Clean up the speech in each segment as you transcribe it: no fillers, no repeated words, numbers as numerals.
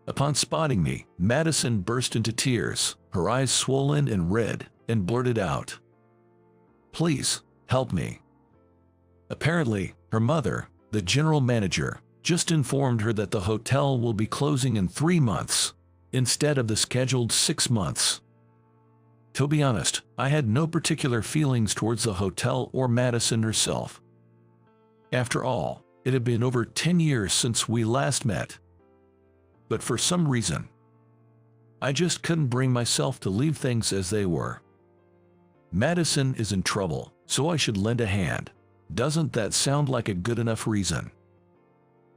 Upon spotting me, Madison burst into tears, her eyes swollen and red, and blurted out, "Please, help me." Apparently, her mother, the general manager, just informed her that the hotel will be closing in 3 months, instead of the scheduled 6 months. To be honest, I had no particular feelings towards the hotel or Madison herself. After all, it had been over 10 years since we last met. But for some reason, I just couldn't bring myself to leave things as they were. Madison is in trouble, so I should lend a hand. Doesn't that sound like a good enough reason?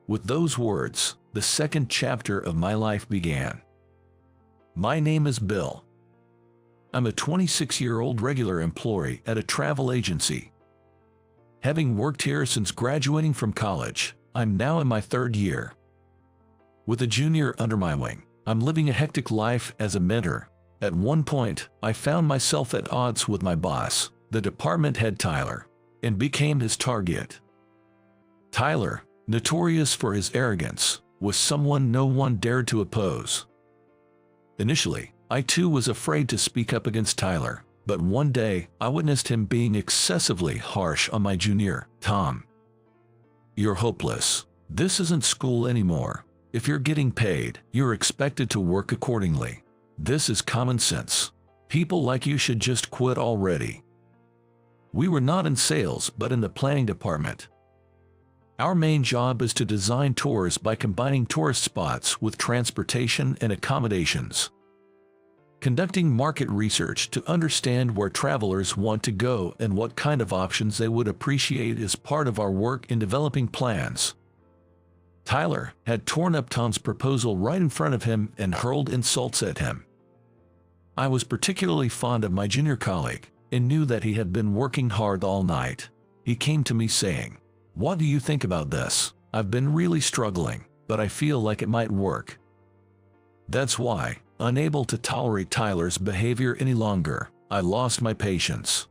With those words, the second chapter of my life began. My name is Bill. I'm a 26-year-old regular employee at a travel agency. Having worked here since graduating from college, I'm now in my 3rd year. With a junior under my wing, I'm living a hectic life as a mentor. At one point, I found myself at odds with my boss, the department head Tyler, and became his target. Tyler, notorious for his arrogance, was someone no one dared to oppose. Initially, I too was afraid to speak up against Tyler, but one day I witnessed him being excessively harsh on my junior, Tom. "You're hopeless. This isn't school anymore. If you're getting paid, you're expected to work accordingly. This is common sense. People like you should just quit already." We were not in sales but in the planning department. Our main job is to design tours by combining tourist spots with transportation and accommodations. Conducting market research to understand where travelers want to go and what kind of options they would appreciate is part of our work in developing plans. Tyler had torn up Tom's proposal right in front of him and hurled insults at him. I was particularly fond of my junior colleague and knew that he had been working hard all night. He came to me saying, "What do you think about this? I've been really struggling, but I feel like it might work." That's why, unable to tolerate Tyler's behavior any longer, I lost my patience.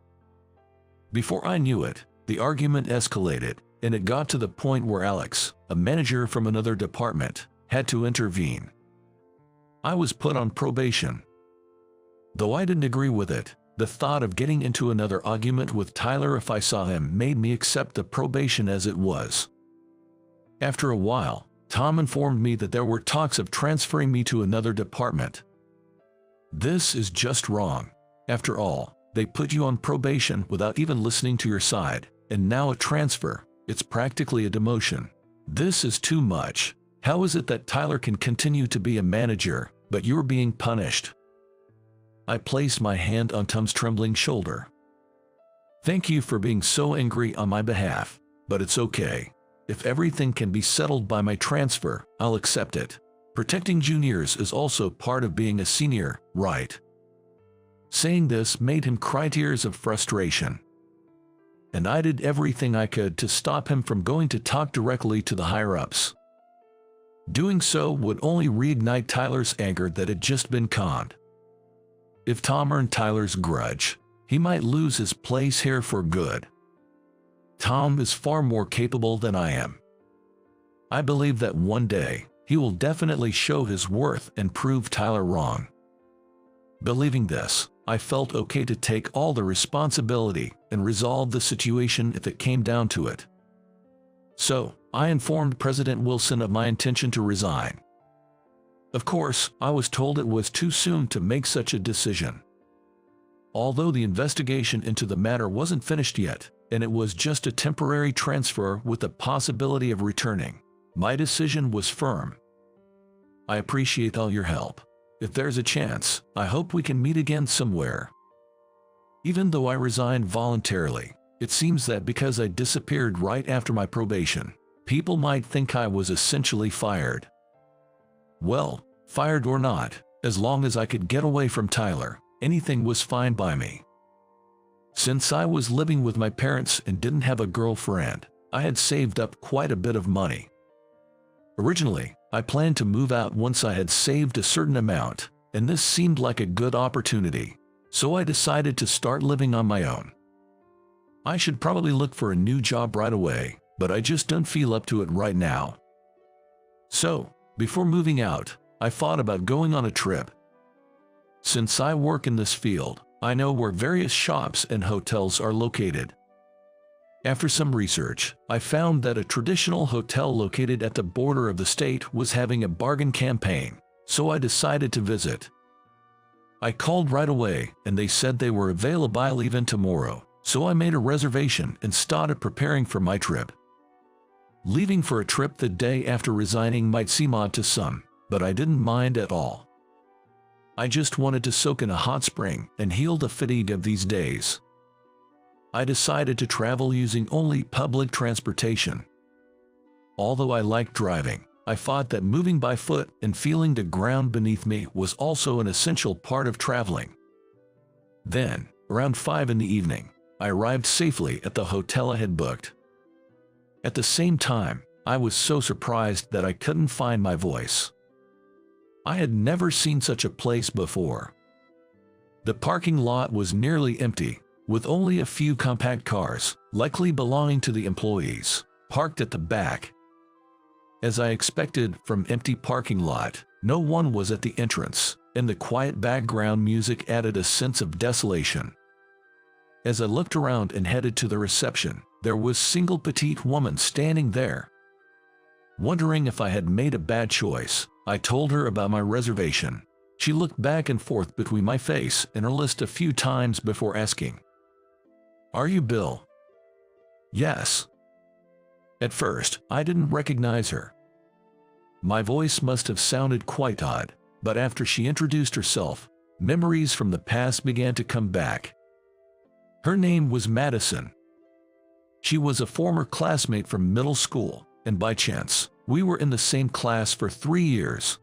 Before I knew it, the argument escalated, and it got to the point where Alex, a manager from another department, had to intervene. I was put on probation. Though I didn't agree with it, the thought of getting into another argument with Tyler if I saw him made me accept the probation as it was. After a while, Tom informed me that there were talks of transferring me to another department. This is just wrong. After all, they put you on probation without even listening to your side, and now a transfer, it's practically a demotion. This is too much. How is it that Tyler can continue to be a manager, but you're being punished? I placed my hand on Tom's trembling shoulder. "Thank you for being so angry on my behalf, but it's okay. If everything can be settled by my transfer, I'll accept it. Protecting juniors is also part of being a senior, right?" Saying this made him cry tears of frustration. And I did everything I could to stop him from going to talk directly to the higher-ups. Doing so would only reignite Tyler's anger that had just been conned. If Tom earned Tyler's grudge, he might lose his place here for good. Tom is far more capable than I am. I believe that one day, he will definitely show his worth and prove Tyler wrong. Believing this, I felt okay to take all the responsibility and resolve the situation if it came down to it. So, I informed President Wilson of my intention to resign. Of course, I was told it was too soon to make such a decision. Although the investigation into the matter wasn't finished yet, and it was just a temporary transfer with the possibility of returning, my decision was firm. I appreciate all your help. If there's a chance, I hope we can meet again somewhere. Even though I resigned voluntarily, it seems that because I disappeared right after my probation, people might think I was essentially fired. Well, fired or not, as long as I could get away from Tyler, anything was fine by me. Since I was living with my parents and didn't have a girlfriend, I had saved up quite a bit of money. Originally, I planned to move out once I had saved a certain amount, and this seemed like a good opportunity, so I decided to start living on my own. I should probably look for a new job right away, but I just don't feel up to it right now. So, before moving out, I thought about going on a trip. Since I work in this field, I know where various shops and hotels are located. After some research, I found that a traditional hotel located at the border of the state was having a bargain campaign, so I decided to visit. I called right away and they said they were available even tomorrow, so I made a reservation and started preparing for my trip. Leaving for a trip the day after resigning might seem odd to some, but I didn't mind at all. I just wanted to soak in a hot spring and heal the fatigue of these days. I decided to travel using only public transportation. Although I liked driving, I thought that moving by foot and feeling the ground beneath me was also an essential part of traveling. Then, around 5 in the evening, I arrived safely at the hotel I had booked. At the same time, I was so surprised that I couldn't find my voice. I had never seen such a place before. The parking lot was nearly empty, with only a few compact cars, likely belonging to the employees, parked at the back. As I expected from empty parking lot, no one was at the entrance, and the quiet background music added a sense of desolation. As I looked around and headed to the reception, there was a single petite woman standing there. Wondering if I had made a bad choice, I told her about my reservation. She looked back and forth between my face and her list a few times before asking, "Are you Bill?" "Yes." At first, I didn't recognize her. My voice must have sounded quite odd, but after she introduced herself, memories from the past began to come back. Her name was Madison. She was a former classmate from middle school, and by chance, we were in the same class for 3 years.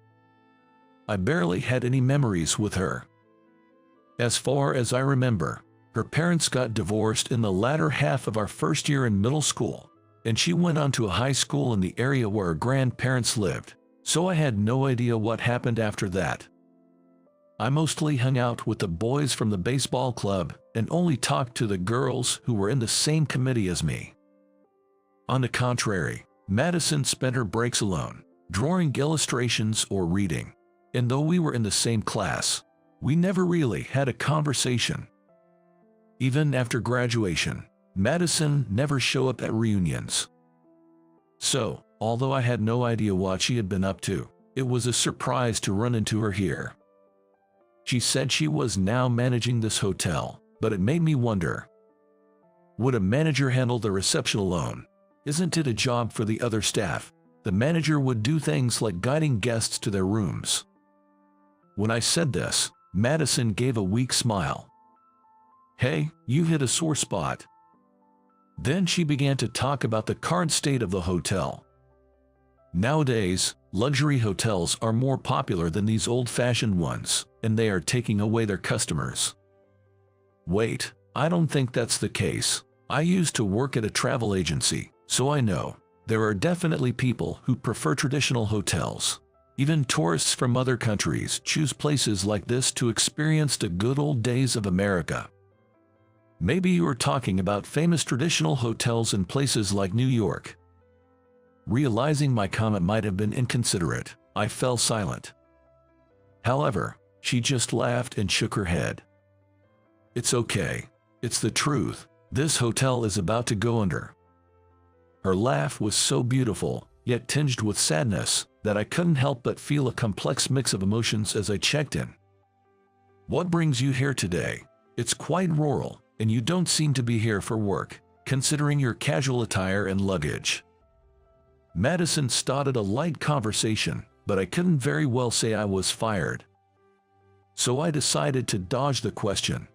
I barely had any memories with her. As far as I remember, her parents got divorced in the latter half of our first year in middle school, and she went on to a high school in the area where her grandparents lived, so I had no idea what happened after that. I mostly hung out with the boys from the baseball club and only talked to the girls who were in the same committee as me. On the contrary, Madison spent her breaks alone, drawing illustrations or reading, and though we were in the same class, we never really had a conversation. Even after graduation, Madison never showed up at reunions. So, although I had no idea what she had been up to, it was a surprise to run into her here. She said she was now managing this hotel, but it made me wonder, would a manager handle the reception alone? Isn't it a job for the other staff? The manager would do things like guiding guests to their rooms. When I said this, Madison gave a weak smile. "Hey, you hit a sore spot." Then she began to talk about the current state of the hotel. Nowadays, luxury hotels are more popular than these old-fashioned ones, and they are taking away their customers. Wait, I don't think that's the case. I used to work at a travel agency, so I know. There are definitely people who prefer traditional hotels. Even tourists from other countries choose places like this to experience the good old days of America. Maybe you are talking about famous traditional hotels in places like New York. Realizing my comment might have been inconsiderate, I fell silent. However, she just laughed and shook her head. "It's okay. It's the truth. This hotel is about to go under." Her laugh was so beautiful, yet tinged with sadness, that I couldn't help but feel a complex mix of emotions as I checked in. "What brings you here today? It's quite rural, and you don't seem to be here for work, considering your casual attire and luggage." Madison started a light conversation, but I couldn't very well say I was fired. So I decided to dodge the question.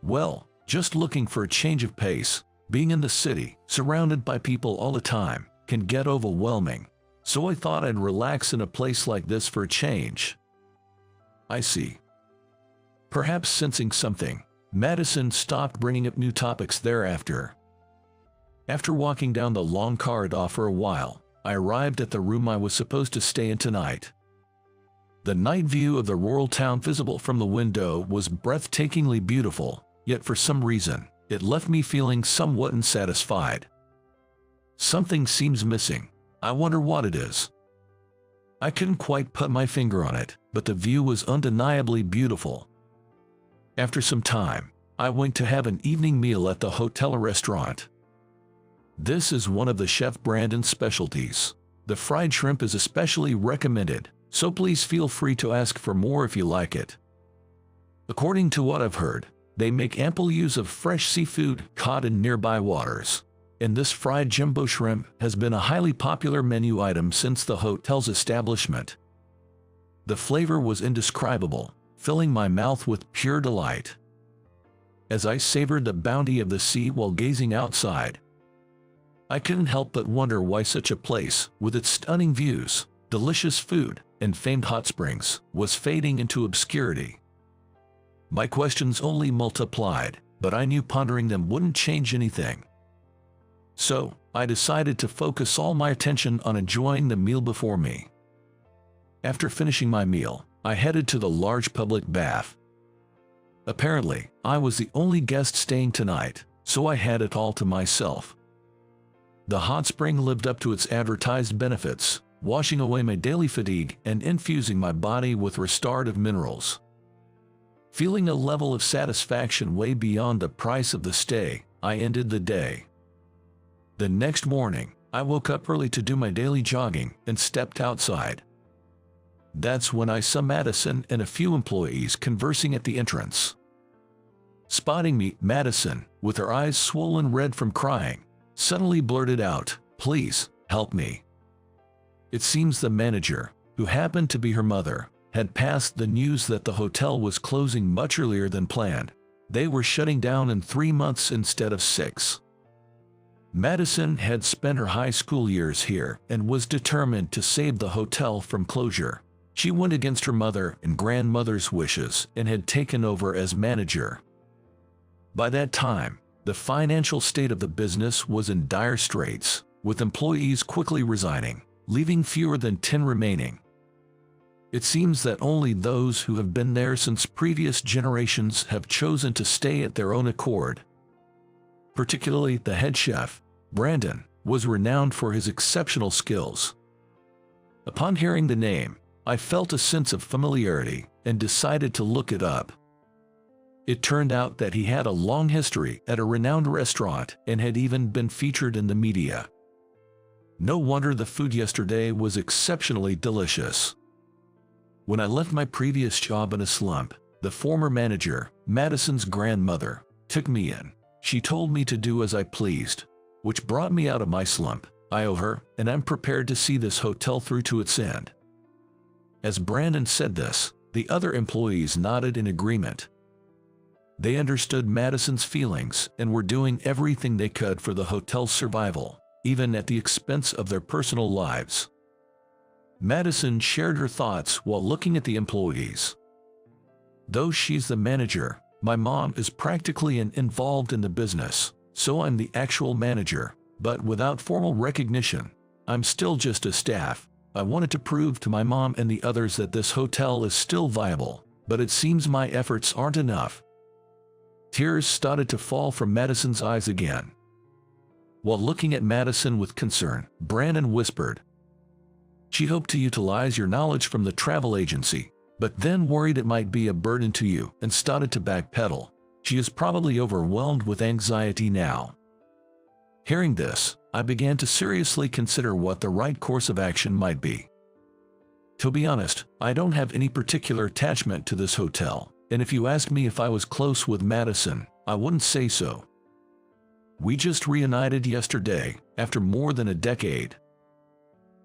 "Well, just looking for a change of pace. Being in the city, surrounded by people all the time, can get overwhelming, so I thought I'd relax in a place like this for a change." "I see." Perhaps sensing something, Madison stopped bringing up new topics thereafter. After walking down the long corridor for a while, I arrived at the room I was supposed to stay in tonight. The night view of the rural town visible from the window was breathtakingly beautiful, yet for some reason, it left me feeling somewhat unsatisfied. Something seems missing. I wonder what it is. I couldn't quite put my finger on it, but the view was undeniably beautiful. After some time, I went to have an evening meal at the hotel restaurant. This is one of the Chef Brandon's specialties. The fried shrimp is especially recommended, so please feel free to ask for more if you like it. According to what I've heard, they make ample use of fresh seafood caught in nearby waters, and this fried jumbo shrimp has been a highly popular menu item since the hotel's establishment. The flavor was indescribable, filling my mouth with pure delight. As I savored the bounty of the sea while gazing outside, I couldn't help but wonder why such a place, with its stunning views, delicious food, and famed hot springs, was fading into obscurity. My questions only multiplied, but I knew pondering them wouldn't change anything. So, I decided to focus all my attention on enjoying the meal before me. After finishing my meal, I headed to the large public bath. Apparently, I was the only guest staying tonight, so I had it all to myself. The hot spring lived up to its advertised benefits, washing away my daily fatigue and infusing my body with restorative minerals. Feeling a level of satisfaction way beyond the price of the stay, I ended the day. The next morning, I woke up early to do my daily jogging and stepped outside. That's when I saw Madison and a few employees conversing at the entrance. Spotting me, Madison, with her eyes swollen red from crying, suddenly blurted out, "Please, help me." It seems the manager, who happened to be her mother, had passed the news that the hotel was closing much earlier than planned. They were shutting down in 3 months instead of 6. Madison had spent her high school years here and was determined to save the hotel from closure. She went against her mother and grandmother's wishes and had taken over as manager. By that time, the financial state of the business was in dire straits, with employees quickly resigning, leaving fewer than 10 remaining. It seems that only those who have been there since previous generations have chosen to stay at their own accord. Particularly the head chef, Brandon, was renowned for his exceptional skills. Upon hearing the name, I felt a sense of familiarity and decided to look it up. It turned out that he had a long history at a renowned restaurant and had even been featured in the media. No wonder the food yesterday was exceptionally delicious. When I left my previous job in a slump, the former manager, Madison's grandmother, took me in. She told me to do as I pleased, which brought me out of my slump. I owe her, and I'm prepared to see this hotel through to its end. As Brandon said this, the other employees nodded in agreement. They understood Madison's feelings and were doing everything they could for the hotel's survival, even at the expense of their personal lives. Madison shared her thoughts while looking at the employees. Though she's the manager, my mom is practically involved in the business, so I'm the actual manager, but without formal recognition. I'm still just a staff. I wanted to prove to my mom and the others that this hotel is still viable, but it seems my efforts aren't enough. Tears started to fall from Madison's eyes again. While looking at Madison with concern, Brandon whispered, "She hoped to utilize your knowledge from the travel agency, but then worried it might be a burden to you and started to backpedal. She is probably overwhelmed with anxiety now." Hearing this, I began to seriously consider what the right course of action might be. To be honest, I don't have any particular attachment to this hotel, and if you asked me if I was close with Madison, I wouldn't say so. We just reunited yesterday, after more than a decade.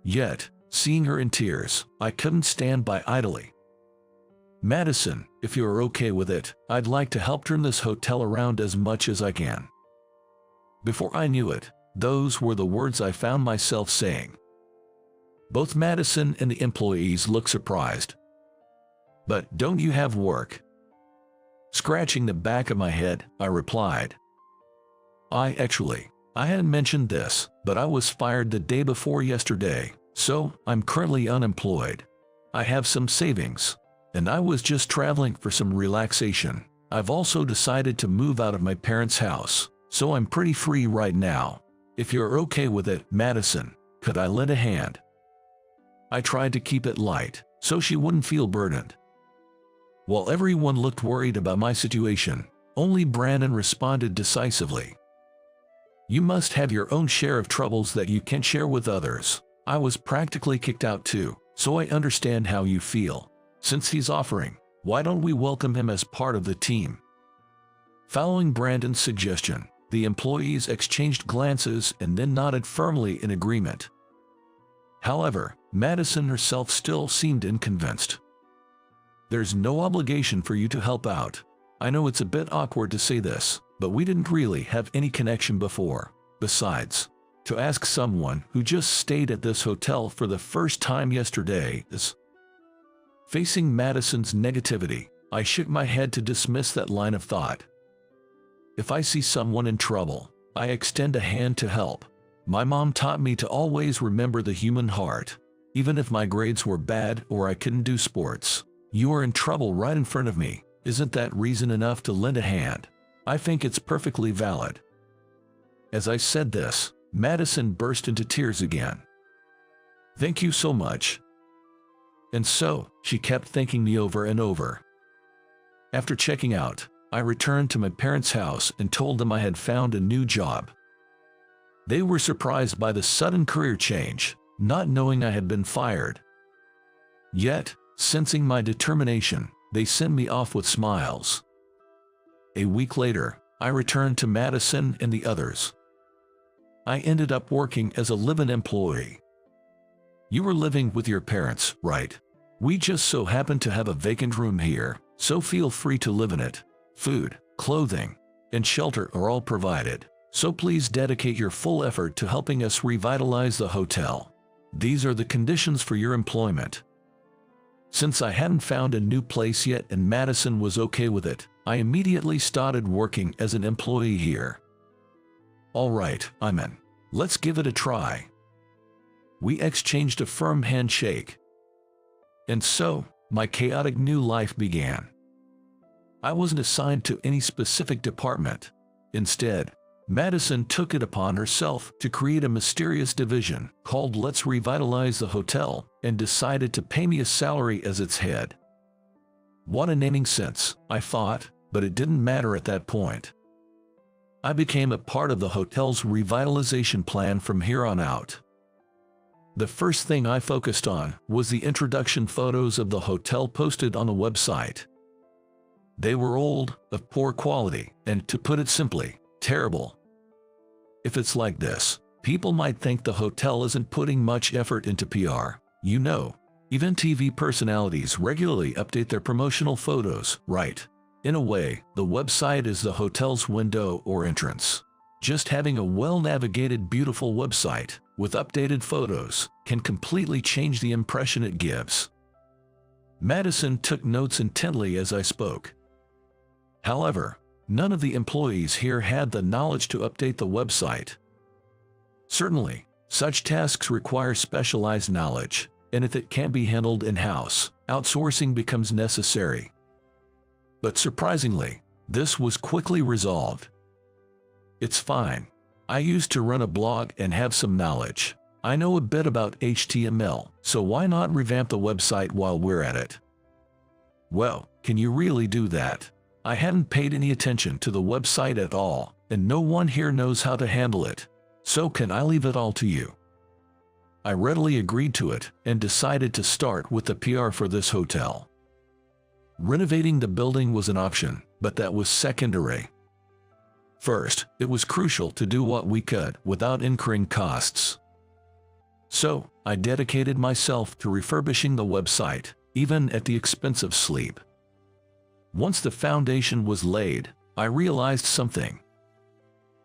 Yet, seeing her in tears, I couldn't stand by idly. "Madison, if you're okay with it, I'd like to help turn this hotel around as much as I can." Before I knew it, those were the words I found myself saying. Both Madison and the employees looked surprised. "But don't you have work?" Scratching the back of my head, I replied. I hadn't mentioned this, but I was fired the day before yesterday, so I'm currently unemployed. I have some savings, and I was just traveling for some relaxation. I've also decided to move out of my parents' house, so I'm pretty free right now. If you're okay with it, Madison, could I lend a hand?" I tried to keep it light, so she wouldn't feel burdened. While everyone looked worried about my situation, only Brandon responded decisively. You must have your own share of troubles that you can't share with others. I was practically kicked out too, so I understand how you feel. Since he's offering, why don't we welcome him as part of the team? Following Brandon's suggestion, the employees exchanged glances and then nodded firmly in agreement. However, Madison herself still seemed unconvinced. There's no obligation for you to help out. I know it's a bit awkward to say this, but we didn't really have any connection before. Besides, to ask someone who just stayed at this hotel for the first time yesterday is... Facing Madison's negativity, I shook my head to dismiss that line of thought. If I see someone in trouble, I extend a hand to help. My mom taught me to always remember the human heart. Even if my grades were bad or I couldn't do sports, you are in trouble right in front of me. Isn't that reason enough to lend a hand? I think it's perfectly valid. As I said this, Madison burst into tears again. Thank you so much. And so, she kept thanking me over and over. After checking out, I returned to my parents' house and told them I had found a new job. They were surprised by the sudden career change, not knowing I had been fired. Yet, sensing my determination, they sent me off with smiles. A week later, I returned to Madison and the others. I ended up working as a live-in employee. You were living with your parents, right? We just so happen to have a vacant room here, so feel free to live in it. Food, clothing, and shelter are all provided, so please dedicate your full effort to helping us revitalize the hotel. These are the conditions for your employment. Since I hadn't found a new place yet and Madison was okay with it, I immediately started working as an employee here. All right, I'm in. Let's give it a try. We exchanged a firm handshake. And so, my chaotic new life began. I wasn't assigned to any specific department. Instead, Madison took it upon herself to create a mysterious division called Let's Revitalize the Hotel and decided to pay me a salary as its head. What a naming sense, I thought, but it didn't matter at that point. I became a part of the hotel's revitalization plan from here on out. The first thing I focused on was the introduction photos of the hotel posted on the website. They were old, of poor quality, and to put it simply, terrible. If it's like this, people might think the hotel isn't putting much effort into PR. You know, even TV personalities regularly update their promotional photos, right? In a way, the website is the hotel's window or entrance. Just having a well-navigated, beautiful website with updated photos can completely change the impression it gives. Madison took notes intently as I spoke. However, none of the employees here had the knowledge to update the website. Certainly, such tasks require specialized knowledge, and if it can't be handled in-house, outsourcing becomes necessary. But surprisingly, this was quickly resolved. It's fine. I used to run a blog and have some knowledge. I know a bit about HTML, so why not revamp the website while we're at it? Well, can you really do that? I hadn't paid any attention to the website at all, and no one here knows how to handle it. So can I leave it all to you? I readily agreed to it and decided to start with the PR for this hotel. Renovating the building was an option, but that was secondary. First, it was crucial to do what we could without incurring costs. So, I dedicated myself to refurbishing the website, even at the expense of sleep. Once the foundation was laid, I realized something.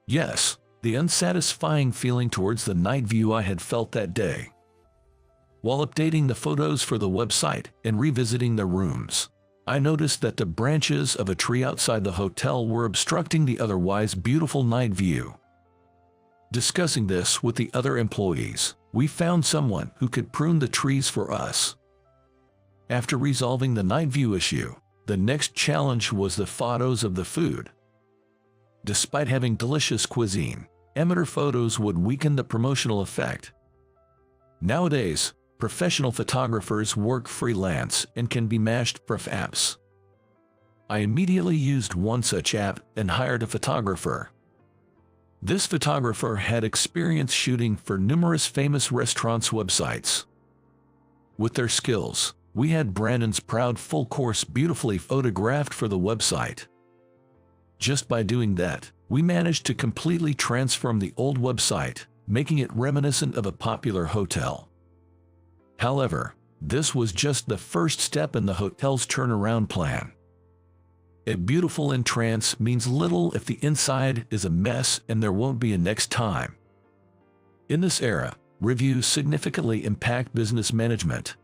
Yes, the unsatisfying feeling towards the night view I had felt that day. While updating the photos for the website and revisiting the rooms, I noticed that the branches of a tree outside the hotel were obstructing the otherwise beautiful night view. Discussing this with the other employees, we found someone who could prune the trees for us. After resolving the night view issue, the next challenge was the photos of the food. Despite having delicious cuisine, amateur photos would weaken the promotional effect. Nowadays, professional photographers work freelance and can be matched for apps. I immediately used one such app and hired a photographer. This photographer had experience shooting for numerous famous restaurants' websites. With their skills, we had Brandon's proud full course beautifully photographed for the website. Just by doing that, we managed to completely transform the old website, making it reminiscent of a popular hotel. However, this was just the first step in the hotel's turnaround plan. A beautiful entrance means little if the inside is a mess, and there won't be a next time. In this era, reviews significantly impact business management.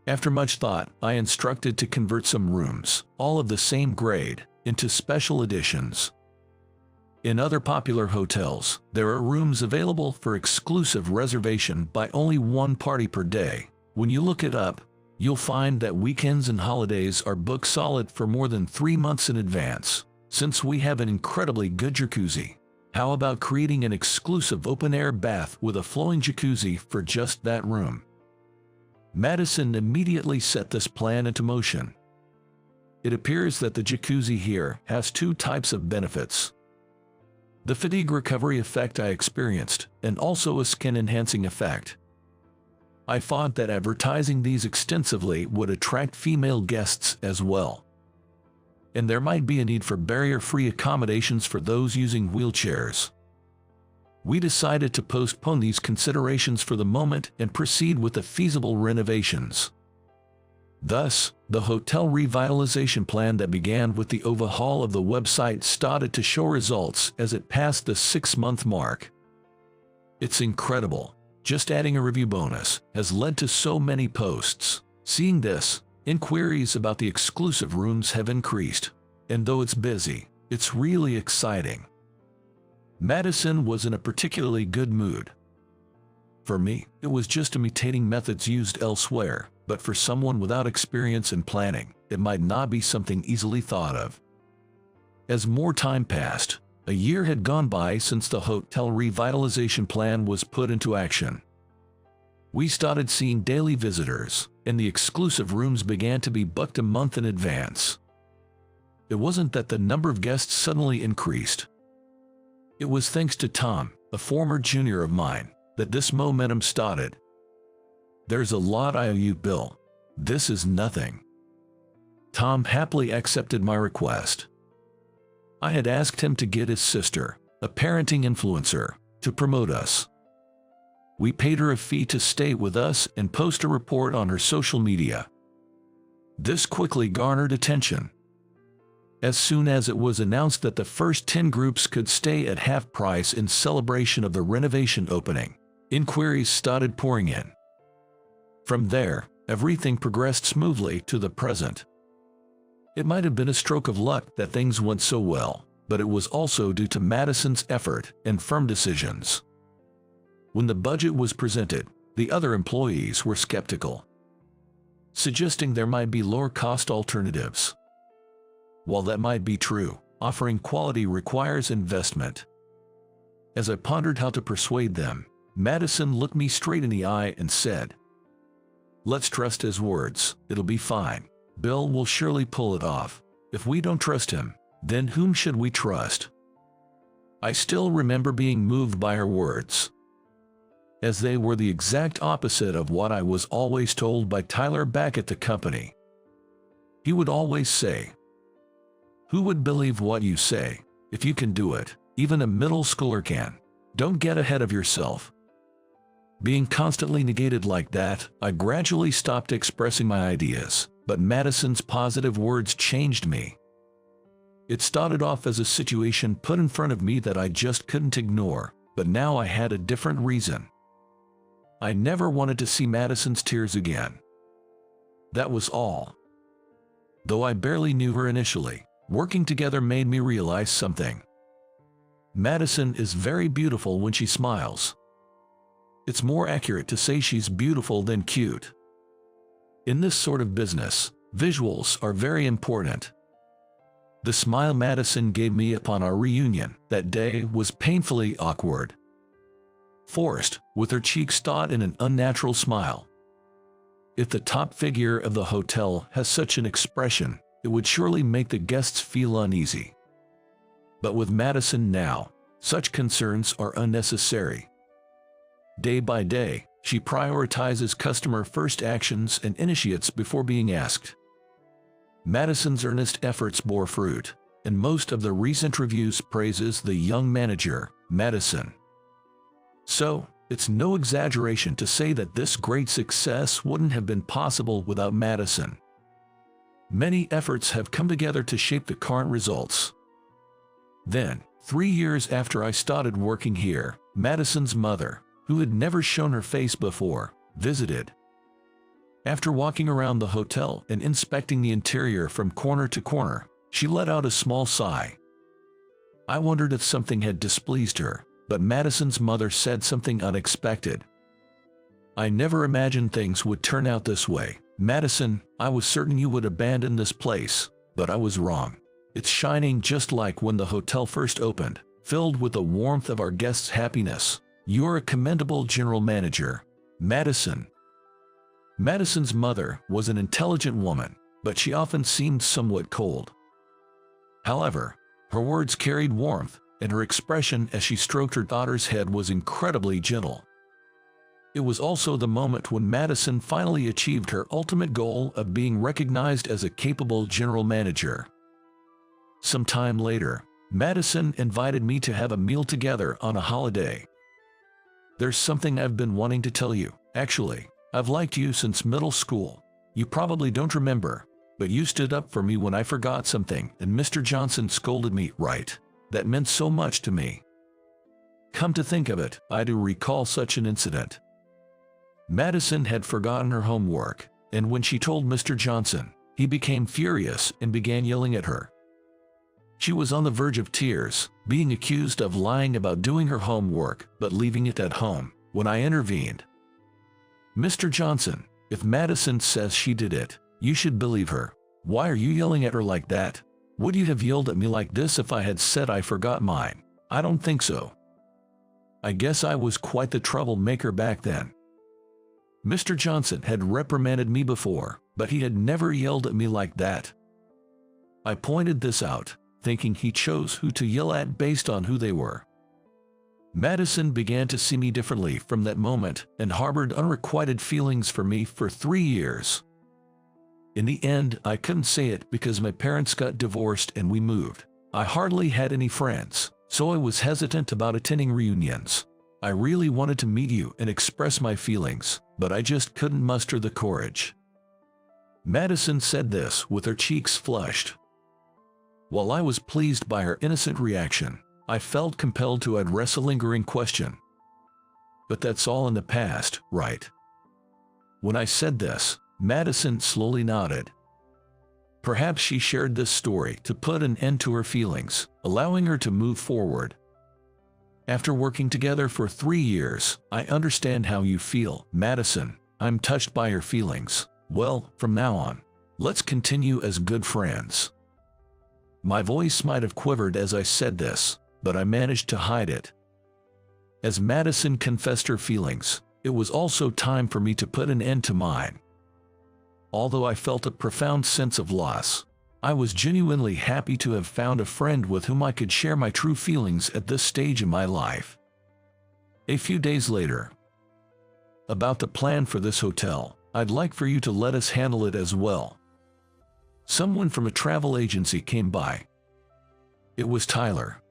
After much thought, I instructed to convert some rooms, all of the same grade, into special editions. In other popular hotels, there are rooms available for exclusive reservation by only one party per day. When you look it up, you'll find that weekends and holidays are booked solid for more than 3 months in advance. Since we have an incredibly good jacuzzi, how about creating an exclusive open-air bath with a flowing jacuzzi for just that room? Madison immediately set this plan into motion. It appears that the jacuzzi here has 2 types of benefits: the fatigue recovery effect I experienced, and also a skin-enhancing effect. I thought that advertising these extensively would attract female guests as well. And there might be a need for barrier-free accommodations for those using wheelchairs. We decided to postpone these considerations for the moment and proceed with the feasible renovations. Thus, the hotel revitalization plan that began with the overhaul of the website started to show results as it passed the 6-month mark. It's incredible. Just adding a review bonus has led to so many posts. Seeing this, inquiries about the exclusive rooms have increased. And though it's busy, it's really exciting. Madison was in a particularly good mood. For me, it was just imitating methods used elsewhere, but for someone without experience in planning, it might not be something easily thought of. As more time passed, a year had gone by since the hotel revitalization plan was put into action. We started seeing daily visitors, and the exclusive rooms began to be booked a month in advance. It wasn't that the number of guests suddenly increased. It was thanks to Tom, a former junior of mine, that this momentum started. "There's a lot I owe you, Bill. This is nothing." Tom happily accepted my request. I had asked him to get his sister, a parenting influencer, to promote us. We paid her a fee to stay with us and post a report on her social media. This quickly garnered attention. As soon as it was announced that the first 10 groups could stay at half price in celebration of the renovation opening, inquiries started pouring in. From there, everything progressed smoothly to the present. It might have been a stroke of luck that things went so well, but it was also due to Madison's effort and firm decisions. When the budget was presented, the other employees were skeptical, suggesting there might be lower-cost alternatives. While that might be true, offering quality requires investment. As I pondered how to persuade them, Madison looked me straight in the eye and said, "Let's trust his words. It'll be fine. Bill will surely pull it off. If we don't trust him, then whom should we trust?" I still remember being moved by her words, as they were the exact opposite of what I was always told by Tyler back at the company. He would always say, "Who would believe what you say? If you can do it, even a middle schooler can. Don't get ahead of yourself." Being constantly negated like that, I gradually stopped expressing my ideas, but Madison's positive words changed me. It started off as a situation put in front of me that I just couldn't ignore, but now I had a different reason. I never wanted to see Madison's tears again. That was all. Though I barely knew her initially, working together made me realize something. Madison is very beautiful when she smiles. It's more accurate to say she's beautiful than cute. In this sort of business, visuals are very important. The smile Madison gave me upon our reunion that day was painfully awkward. Forced, with her cheeks taut in an unnatural smile, If the top figure of the hotel has such an expression, it would surely make the guests feel uneasy. But with Madison now, such concerns are unnecessary. Day by day, she prioritizes customer-first actions and initiates before being asked. Madison's earnest efforts bore fruit, and most of the recent reviews praises the young manager, Madison. So, it's no exaggeration to say that this great success wouldn't have been possible without Madison. Many efforts have come together to shape the current results. Then, 3 years after I started working here, Madison's mother, who had never shown her face before, visited. After walking around the hotel and inspecting the interior from corner to corner, she let out a small sigh. I wondered if something had displeased her, but Madison's mother said something unexpected. "I never imagined things would turn out this way. Madison, I was certain you would abandon this place, but I was wrong. It's shining just like when the hotel first opened, filled with the warmth of our guests' happiness. You're a commendable general manager, Madison." Madison's mother was an intelligent woman, but she often seemed somewhat cold. However, her words carried warmth, and her expression as she stroked her daughter's head was incredibly gentle. It was also the moment when Madison finally achieved her ultimate goal of being recognized as a capable general manager. Some time later, Madison invited me to have a meal together on a holiday. "There's something I've been wanting to tell you. Actually, I've liked you since middle school. You probably don't remember, but you stood up for me when I forgot something and Mr. Johnson scolded me, right? That meant so much to me." Come to think of it, I do recall such an incident. Madison had forgotten her homework, and when she told Mr. Johnson, he became furious and began yelling at her. She was on the verge of tears, being accused of lying about doing her homework but leaving it at home, when I intervened. "Mr. Johnson, if Madison says she did it, you should believe her. Why are you yelling at her like that? Would you have yelled at me like this if I had said I forgot mine? I don't think so." I guess I was quite the troublemaker back then. Mr. Johnson had reprimanded me before, but he had never yelled at me like that. I pointed this out, thinking he chose who to yell at based on who they were. Madison began to see me differently from that moment and harbored unrequited feelings for me for 3 years. In the end, I couldn't say it because my parents got divorced and we moved. I hardly had any friends, so I was hesitant about attending reunions. I really wanted to meet you and express my feelings, but I just couldn't muster the courage. Madison said this with her cheeks flushed. While I was pleased by her innocent reaction, I felt compelled to address a lingering question. "But that's all in the past, right?" When I said this, Madison slowly nodded. Perhaps she shared this story to put an end to her feelings, allowing her to move forward. "After working together for 3 years, I understand how you feel, Madison. I'm touched by your feelings. Well, from now on, let's continue as good friends." My voice might have quivered as I said this, but I managed to hide it. As Madison confessed her feelings, it was also time for me to put an end to mine. Although I felt a profound sense of loss, I was genuinely happy to have found a friend with whom I could share my true feelings at this stage in my life. A few days later, "About the plan for this hotel, I'd like for you to let us handle it as well." Someone from a travel agency came by. It was Tyler.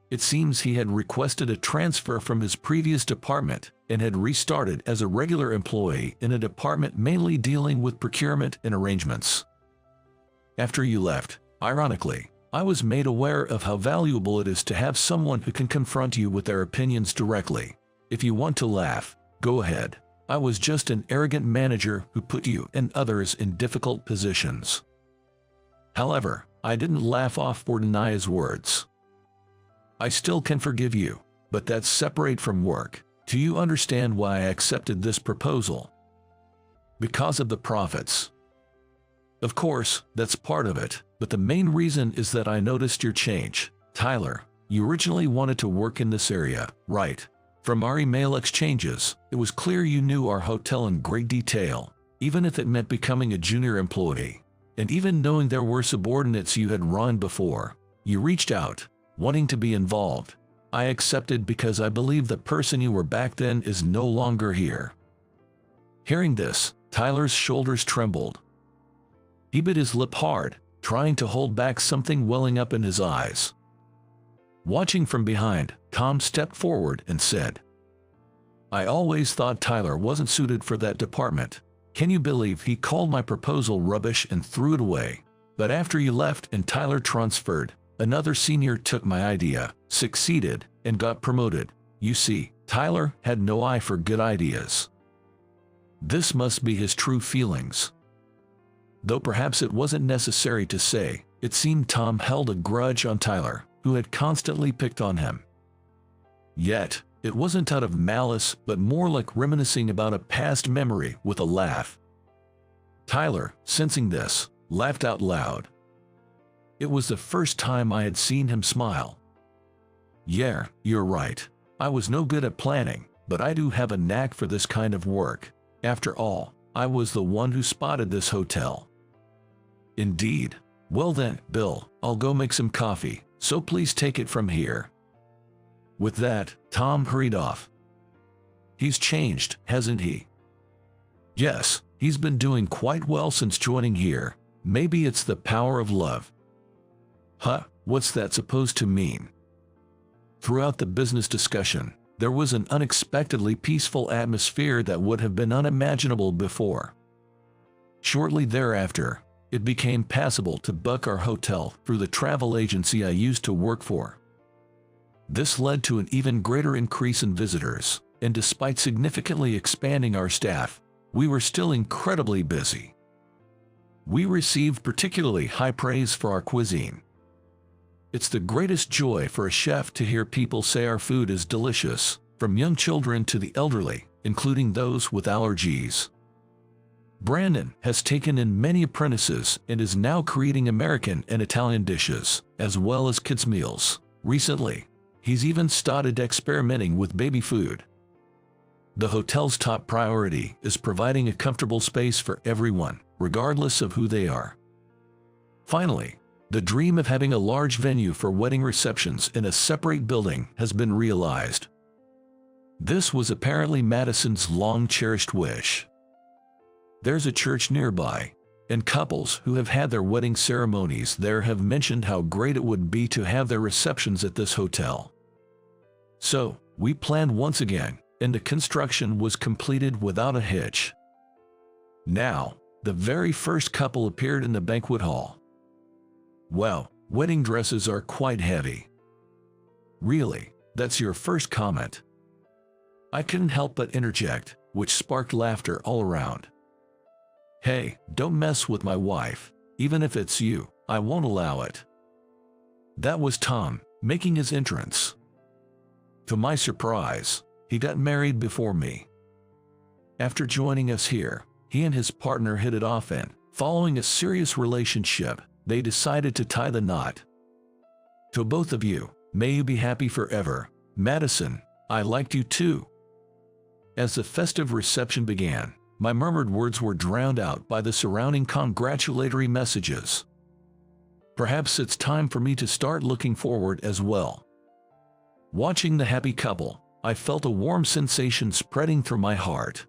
It seems he had requested a transfer from his previous department and had restarted as a regular employee in a department mainly dealing with procurement and arrangements. After you left, ironically, I was made aware of how valuable it is to have someone who can confront you with their opinions directly. If you want to laugh, go ahead. I was just an arrogant manager who put you and others in difficult positions. However, I didn't laugh off or deny his words. I still can forgive you, but that's separate from work. Do you understand why I accepted this proposal? Because of the profits. Of course, that's part of it, but the main reason is that I noticed your change. Tyler, you originally wanted to work in this area, right? From our email exchanges, it was clear you knew our hotel in great detail. even if it meant becoming a junior employee. And even knowing there were subordinates you had run before, you reached out, wanting to be involved. I accepted because I believe the person you were back then is no longer here." Hearing this, Tyler's shoulders trembled. He bit his lip hard, trying to hold back something welling up in his eyes. Watching from behind, Tom stepped forward and said, "I always thought Tyler wasn't suited for that department. Can you believe he called my proposal rubbish and threw it away? But after you left and Tyler transferred, another senior took my idea, succeeded, and got promoted. You see, Tyler had no eye for good ideas. This must be his true feelings." Though perhaps it wasn't necessary to say, it seemed Tom held a grudge on Tyler, who had constantly picked on him. Yet, it wasn't out of malice but more like reminiscing about a past memory with a laugh. Tyler, sensing this, laughed out loud. It was the first time I had seen him smile. "Yeah, you're right. I was no good at planning, but I do have a knack for this kind of work. After all, I was the one who spotted this hotel." "Indeed. Well then, Bill, I'll go make some coffee, so please take it from here." With that, Tom hurried off. "He's changed, hasn't he?" "Yes, he's been doing quite well since joining here. Maybe it's the power of love." "Huh, what's that supposed to mean?" Throughout the business discussion, there was an unexpectedly peaceful atmosphere that would have been unimaginable before. Shortly thereafter, it became passable to book our hotel through the travel agency I used to work for. This led to an even greater increase in visitors, and despite significantly expanding our staff, we were still incredibly busy. We received particularly high praise for our cuisine. It's the greatest joy for a chef to hear people say our food is delicious, from young children to the elderly, including those with allergies. Brandon has taken in many apprentices and is now creating American and Italian dishes, as well as kids' meals. Recently, he's even started experimenting with baby food. The hotel's top priority is providing a comfortable space for everyone, regardless of who they are. Finally, the dream of having a large venue for wedding receptions in a separate building has been realized. This was apparently Madison's long-cherished wish. There's a church nearby, and couples who have had their wedding ceremonies there have mentioned how great it would be to have their receptions at this hotel. So, we planned once again, and the construction was completed without a hitch. Now, the very first couple appeared in the banquet hall. "Wow, wedding dresses are quite heavy." "Really, that's your first comment?" I couldn't help but interject, which sparked laughter all around. "Hey, don't mess with my wife. Even if it's you, I won't allow it." That was Tom, making his entrance. To my surprise, he got married before me. After joining us here, he and his partner hit it off and, following a serious relationship, they decided to tie the knot. To both of you, may you be happy forever. Madison, I liked you too. As the festive reception began, my murmured words were drowned out by the surrounding congratulatory messages. Perhaps it's time for me to start looking forward as well. Watching the happy couple, I felt a warm sensation spreading through my heart.